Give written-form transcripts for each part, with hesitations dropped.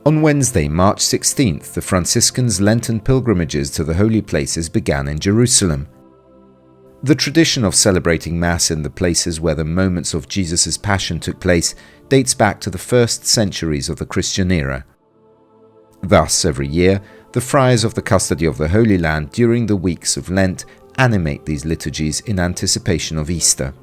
On Wednesday, March 16th, the Franciscans' Lenten pilgrimages to the holy places began in Jerusalem. The tradition of celebrating Mass in the places where the moments of Jesus' Passion took place dates back to the first centuries of the Christian era. Thus, every year, the friars of the custody of the Holy Land during the weeks of Lent animate these liturgies in anticipation of Easter.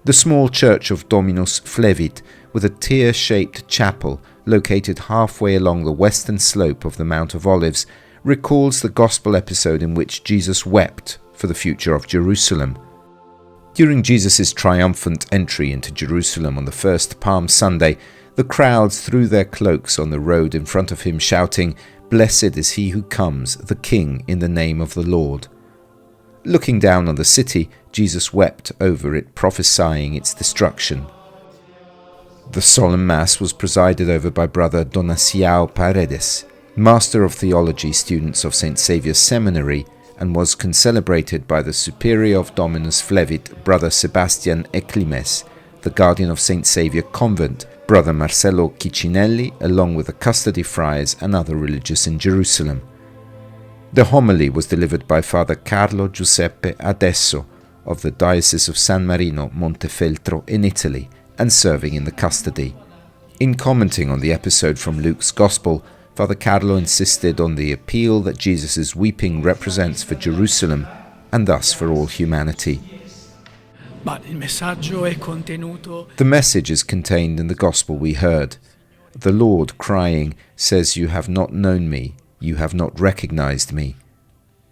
The small Church of Dominus Flevit, with a tear-shaped chapel located halfway along the western slope of the Mount of Olives, recalls the Gospel episode in which Jesus wept for the future of Jerusalem. During Jesus' triumphant entry into Jerusalem on the first Palm Sunday, the crowds threw their cloaks on the road in front of him, shouting, "Blessed is he who comes, the King, in the name of the Lord." Looking down on the city, Jesus wept over it, prophesying its destruction. The solemn Mass was presided over by Brother Donaciao Paredes, Master of Theology students of St. Saviour's Seminary, and was concelebrated by the Superior of Dominus Flevit, Brother Sebastian Eclimes, the Guardian of St. Saviour Convent, Brother Marcello Ciccinelli, along with the custody friars and other religious in Jerusalem. The homily was delivered by Father Carlo Giuseppe Adesso of the Diocese of San Marino, Montefeltro in Italy, and serving in the custody. In commenting on the episode from Luke's Gospel, Father Carlo insisted on the appeal that Jesus' weeping represents for Jerusalem and thus for all humanity. The message is contained in the Gospel we heard. The Lord, crying, says, "You have not known me, you have not recognized me."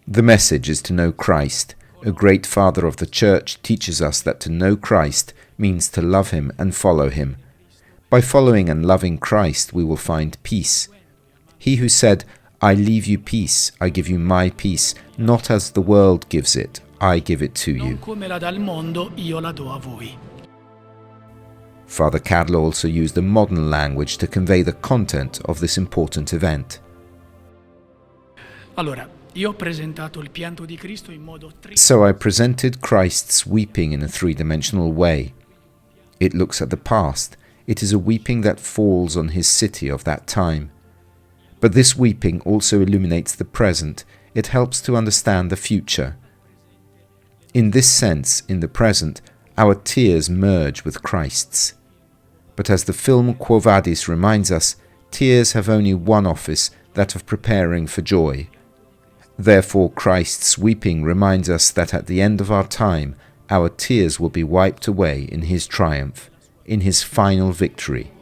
The message is to know Christ. A great Father of the Church teaches us that to know Christ means to love him and follow him. By following and loving Christ, we will find peace. He who said, "I leave you peace, I give you my peace, not as the world gives it, I give it to you." Father Carlo also used a modern language to convey the content of this important event. So I presented Christ's weeping in a three-dimensional way. It looks at the past. It is a weeping that falls on his city of that time. But this weeping also illuminates the present. It helps to understand the future. In this sense, in the present, our tears merge with Christ's. But as the film Quo Vadis reminds us, tears have only one office, that of preparing for joy. Therefore, Christ's weeping reminds us that at the end of our time, our tears will be wiped away in his triumph, in his final victory.